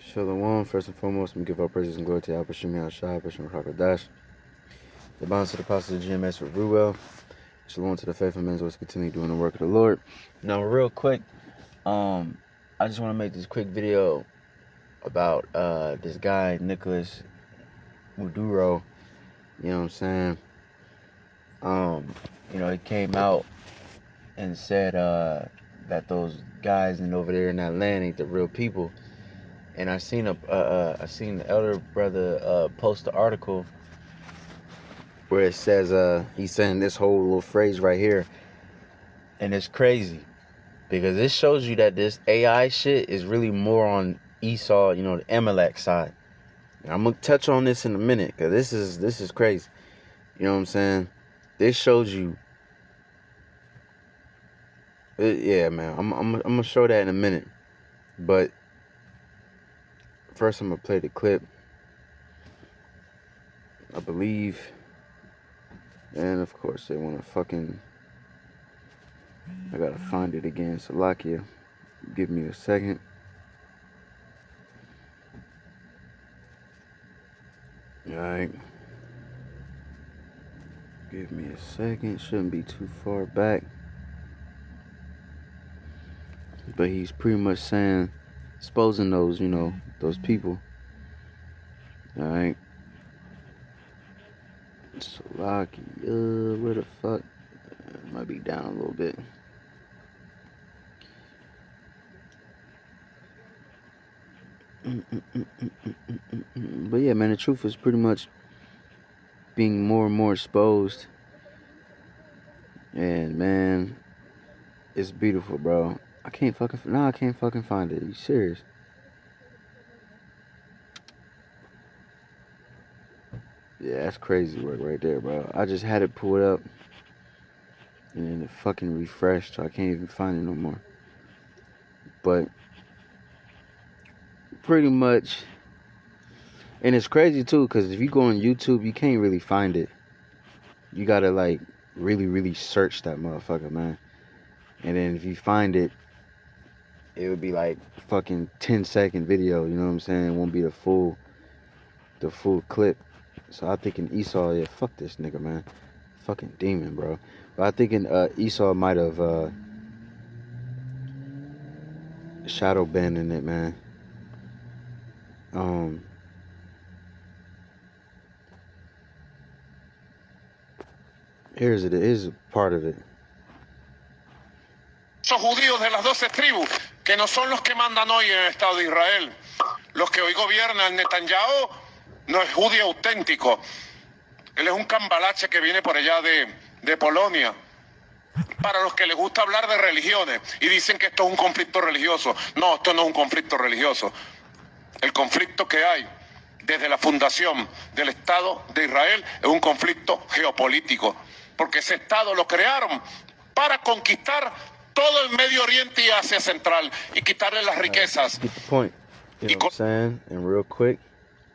Shalom. First and foremost, we give our praises and glory to Yahweh Shemi Hashai, Bishop Dash. The bonds to the apostles of GMS for Ruel. Shalom to the faithful men who always continue doing the work of the Lord. Now, real quick, I just want to make this quick video about this guy, Nicholas Maduro. You know what I'm saying? He came out and said that those guys over there in that land ain't the real people. And I seen the elder brother post the article where it says he's saying this whole little phrase right here, and it's crazy because this shows you that this AI shit is really more on Esau, the Amalek side. And I'm gonna touch on this in a minute because this is crazy. You know what I'm saying? This shows you. Yeah, man. I'm gonna show that in a minute, but first I'm gonna play the clip. I believe, and of course they wanna fucking. I gotta find it again. Salakia, give me a second. Alright. Give me a second. Shouldn't be too far back. But he's pretty much saying, exposing those, those people. Alright. Salakia, where the fuck? It might be down a little bit. But yeah, man, the truth is pretty much being more and more exposed. And man, it's beautiful, bro. I can't fucking find it. Are you serious? Yeah, that's crazy work right there, bro. I just had it pulled up and then it fucking refreshed, so I can't even find it no more. But pretty much, and it's crazy too, because if you go on YouTube, you can't really find it. You gotta like really search that motherfucker, man. And then if you find it, it would be like fucking 10-second video, you know what I'm saying? It won't be the full clip. So I think in Esau, yeah, fuck this nigga, man. Fucking demon, bro. But I think in Esau might have shadow banned in it, man. Here's part of it. Esos judíos de las 12 tribus, que no son los que mandan hoy en el Estado de Israel. Los que hoy gobiernan Netanyahu no es judío auténtico. Él es un cambalache que viene por allá de Polonia. Para los que les gusta hablar de religiones y dicen que esto es un conflicto religioso. No, esto no es un conflicto religioso. El conflicto que hay desde la fundación del Estado de Israel es un conflicto geopolítico. Porque ese Estado lo crearon para conquistar todo el Medio Oriente y Asia Central y quitarle las riquezas. Get the point. You know what I'm saying? And real quick,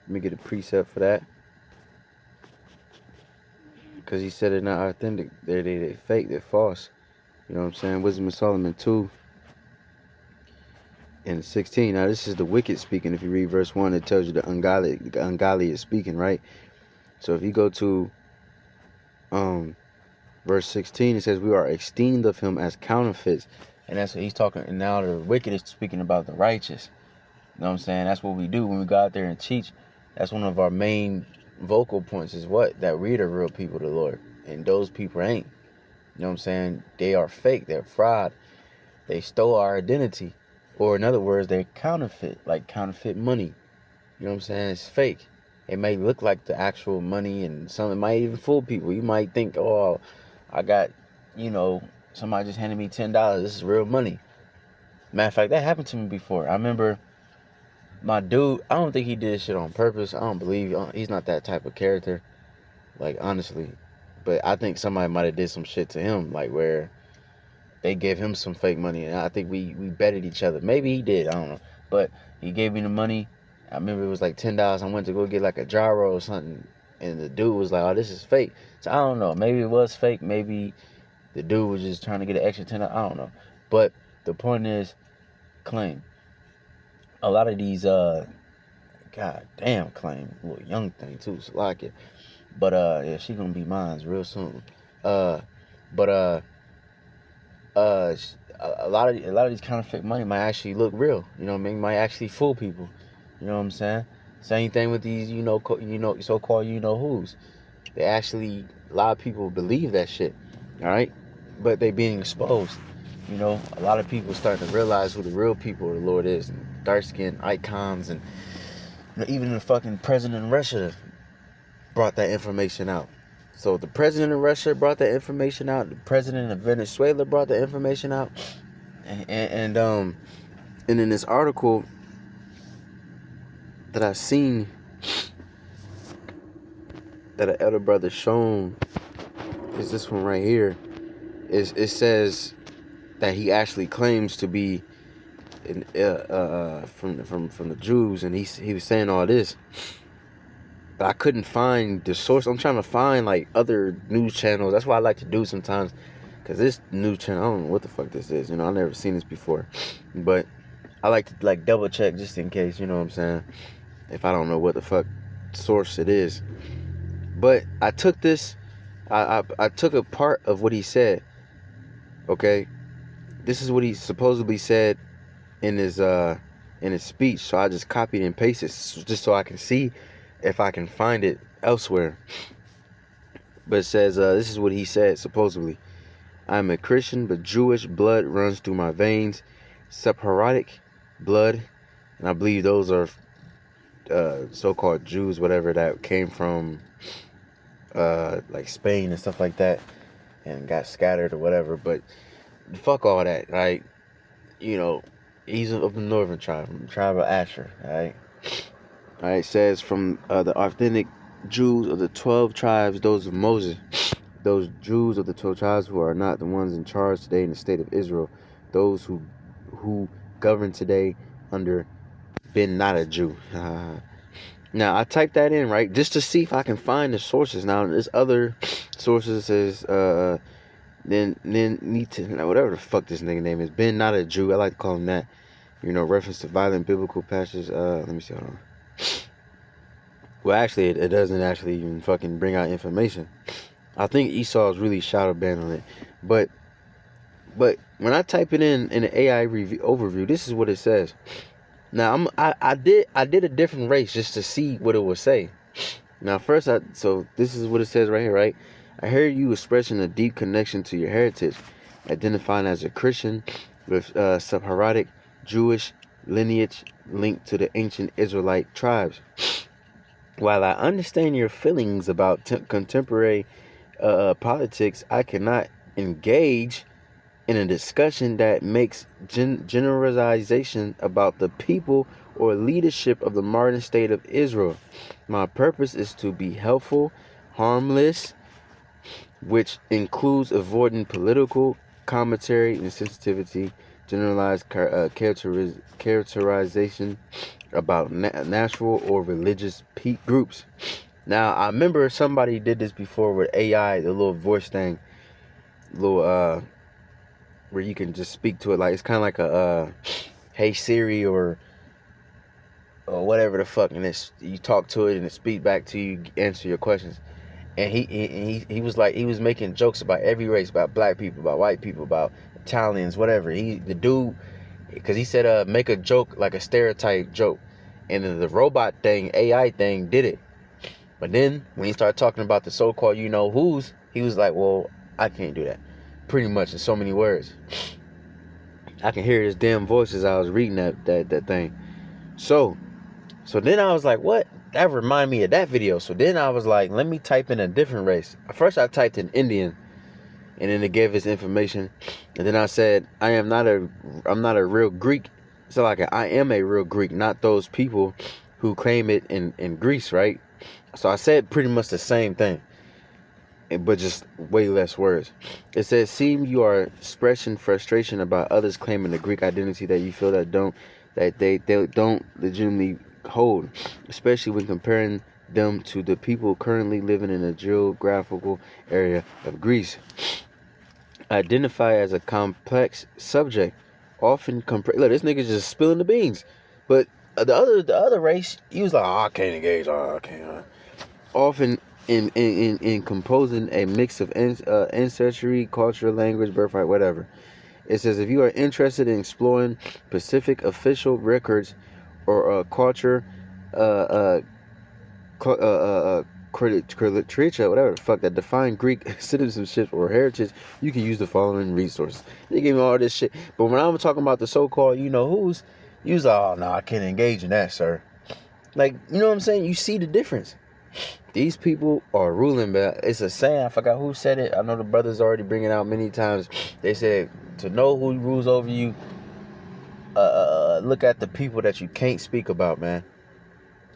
let me get a preset for that. Because he said they're not authentic. They're fake. They're false. You know what I'm saying? Wisdom of Solomon 2 and 16. Now, this is the wicked speaking. If you read verse 1, it tells you the ungodly is speaking, right? So if you go to verse 16, it says, we are esteemed of him as counterfeits. And that's what he's talking. And now the wicked is speaking about the righteous. You know what I'm saying? That's what we do when we go out there and teach. That's one of our main vocal points is what? That we are the real people of the Lord. And those people ain't. You know what I'm saying? They are fake. They're fraud. They stole our identity. Or in other words, they're counterfeit. Like counterfeit money. You know what I'm saying? It's fake. It may look like the actual money, and some it might even fool people. You might think, oh, I got, somebody just handed me $10. This is real money. Matter of fact, that happened to me before. I remember my dude, I don't think he did shit on purpose. I don't believe he's not that type of character. Like, honestly. But I think somebody might have did some shit to him, like where they gave him some fake money. And I think we betted each other. Maybe he did. I don't know. But he gave me the money. I remember it was like $10. I went to go get like a gyro or something. And the dude was like, oh, this is fake. So I don't know. Maybe it was fake. Maybe the dude was just trying to get an extra $10. I don't know. But the point is, claim. a lot of these god damn claim little young thing too, so like it. But yeah, she gonna be mine real soon. Uh, but a lot of these counterfeit money might actually look real. You know what I mean? Might actually fool people. You know what I'm saying? Same thing with these, so-called who's. They actually, a lot of people believe that shit. All right, but they being exposed. You know, a lot of people starting to realize who the real people of the Lord is, and dark-skinned icons, and even the fucking president of Russia brought that information out. So the president of Russia brought that information out. The president of Venezuela brought the information out. And in this article that I seen that an elder brother shown is this one right here. It says that he actually claims to be from the Jews, and he was saying all this. But I couldn't find the source. I'm trying to find like other news channels. That's what I like to do sometimes. Cause this news channel, I don't know what the fuck this is. You know, I've never seen this before. But I like to like double check just in case, you know what I'm saying? If I don't know what the fuck source it is. But I took this, I took a part of what he said. Okay? This is what he supposedly said in his speech. So I just copied and pasted just so I can see if I can find it elsewhere. But it says, this is what he said, supposedly. I'm a Christian, but Jewish blood runs through my veins. Sephardic blood. And I believe those are so-called Jews, whatever, that came from like Spain and stuff like that. And got scattered or whatever. But fuck all that, right? You know, he's of the northern tribe, from the tribe of Asher, right? Alright, it says from the authentic Jews of the 12 tribes, those of Moses, those Jews of the 12 tribes who are not the ones in charge today in the state of Israel, those who govern today under Ben not a Jew. Now I typed that in, right, just to see if I can find the sources. Now there's other sources says then need to whatever the fuck this nigga name is, Ben not a Jew. I like to call him that. You know, reference to violent biblical passages. Let me see, hold on. Well, actually, it doesn't actually even fucking bring out information. I think Esau is really shadow banned on it. But when I type it in the AI review overview, this is what it says. Now I did a different race just to see what it would say. Now first, so this is what it says right here, right? I hear you expressing a deep connection to your heritage, identifying as a Christian with Sephardic Jewish lineage linked to the ancient Israelite tribes. While I understand your feelings about contemporary politics, I cannot engage in a discussion that makes generalization about the people or leadership of the modern state of Israel. My purpose is to be helpful, harmless, which includes avoiding political commentary and sensitivity, generalized characterization about natural or religious groups. Now, I remember somebody did this before with AI, the little voice thing, little where you can just speak to it, like it's kind of like a hey Siri or whatever the fuck, and you talk to it and it speak back to you, answer your questions. And he was like, he was making jokes about every race, about black people, about white people, about Italians, whatever. The dude, because he said make a joke, like a stereotype joke, and then the robot thing, AI thing, did it. But then when he started talking about the so-called who's, he was like, well, I can't do that. Pretty much in so many words. I can hear his damn voice as I was reading that thing. So then I was like, what? That reminded me of that video. So then I was like, let me type in a different race. First I typed in Indian, and then it gave his information. And then I said, I'm not a real Greek. So like, I am a real Greek, not those people who claim it in Greece, right? So I said pretty much the same thing, but just way less words. It says, seem you are expressing frustration about others claiming the Greek identity that you feel that they don't legitimately hold, especially when comparing them to the people currently living in the geographical area of Greece. Identify as a complex subject, often look, this nigga's just spilling the beans. But the other race, he was like, I can't engage. I can't. Often in composing a mix of ancestry, culture, language, birthright, whatever. It says if you are interested in exploring Pacific official records or culture, uh, uh, literature, whatever the fuck that define Greek citizenship or heritage, you can use the following resources. They gave me all this shit, but when I'm talking about the so-called who's, you was like, oh no, I can't engage in that, sir. Like, you know what I'm saying? You see the difference. These people are ruling, but it's a saying. I forgot who said it. I know the brothers already bring it out many times. They said to know who rules over you, look at the people that you can't speak about, man.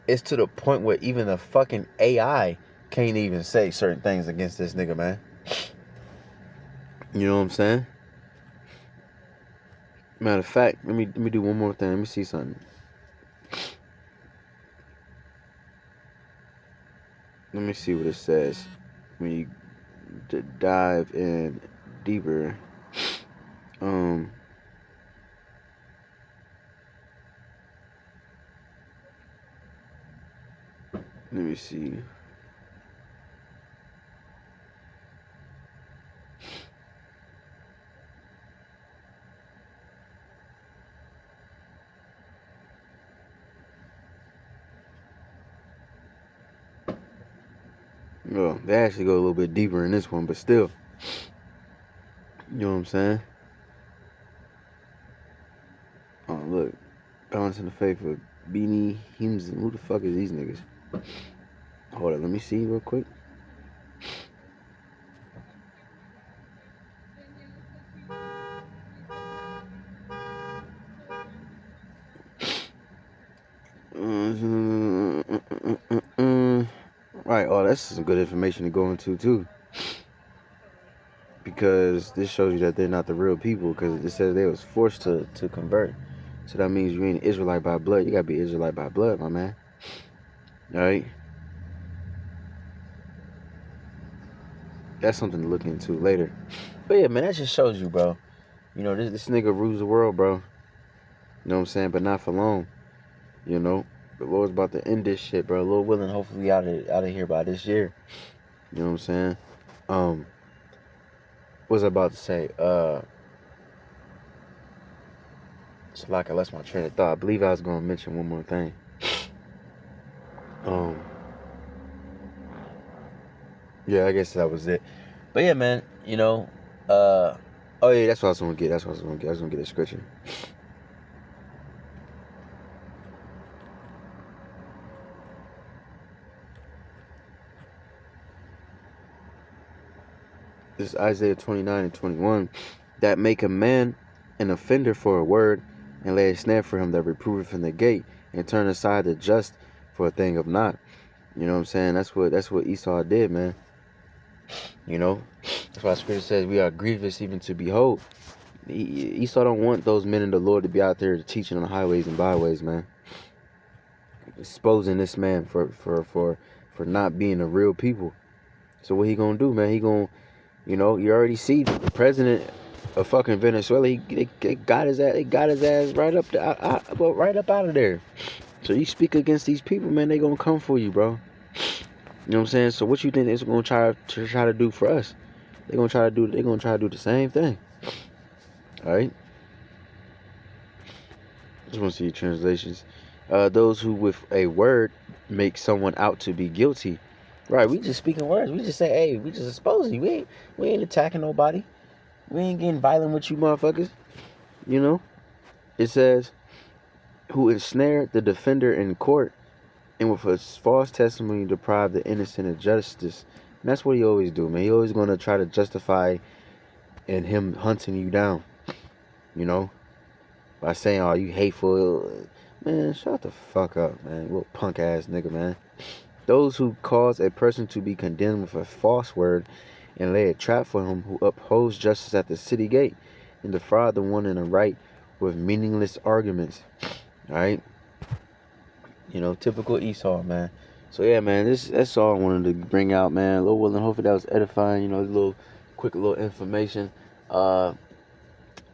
It's to the point where even the fucking AI can't even say certain things against this nigga, man. You know what I'm saying? Matter of fact, let me do one more thing. Let me see something. Let me see what it says when you dive in deeper. Let me see. Well, they actually go a little bit deeper in this one, but still. You know what I'm saying? Oh, look. Balance in the faith of Beanie Himson. Who the fuck is these niggas? Hold on, let me see real quick. Right, oh, that's some good information to go into too. Because this shows you that they're not the real people, because it says they was forced to convert. So that means you ain't Israelite by blood. You gotta be Israelite by blood, my man. Alright? That's something to look into later. But yeah, man, that just shows you, bro. You know, this nigga rules the world, bro. You know what I'm saying? But not for long. You know? The Lord's about to end this shit, bro. Lord willing, hopefully out of here by this year. You know what I'm saying? What was I about to say? It's like I lost my train of thought. I believe I was gonna mention one more thing. Yeah, I guess that was it. But yeah, man, oh yeah, that's what I was gonna get. I was gonna get a scripture. This is Isaiah 29 and 21. That make a man an offender for a word, and lay a snare for him that reproveth in the gate, and turn aside the just for a thing of naught. You know what I'm saying? That's what Esau did, man. You know? That's why scripture says we are grievous even to behold. Esau don't want those men in the Lord to be out there teaching on the highways and byways, man. Exposing this man for not being a real people. So what he gonna do, man? He gonna, you already see the president of fucking Venezuela. They got his ass right up right up out of there. So you speak against these people, man, they gonna come for you, bro. You know what I'm saying? So what you think they're gonna try to do for us? They're gonna try to do the same thing. All right. Just want to see translations. Those who with a word make someone out to be guilty. Right, we just speaking words. We just say, hey, we just exposing you. We ain't attacking nobody. We ain't getting violent with you motherfuckers. You know? It says, who ensnared the defender in court, and with a false testimony deprived the innocent of justice. And that's what he always do, man. He always gonna try to justify in him hunting you down. You know? By saying, oh, you hateful. Man, shut the fuck up, man. You little punk ass nigga, man. Those who cause a person to be condemned with a false word and lay a trap for him who upholds justice at the city gate and defraud the one in the right with meaningless arguments. Alright? Typical Esau, man. So yeah, man, that's all I wanted to bring out, man. Lord willing, hopefully that was edifying, quick little information.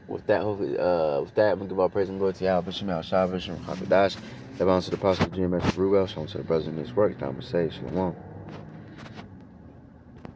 with that, hopefully, with that, we give our praise and glory to Yahweh, Bishop Al Shabbos, and Hakadash. That belongs to the Apostle GMS Ruel. Shalom to the brothers in this work. Now I'm going to say, Shalom.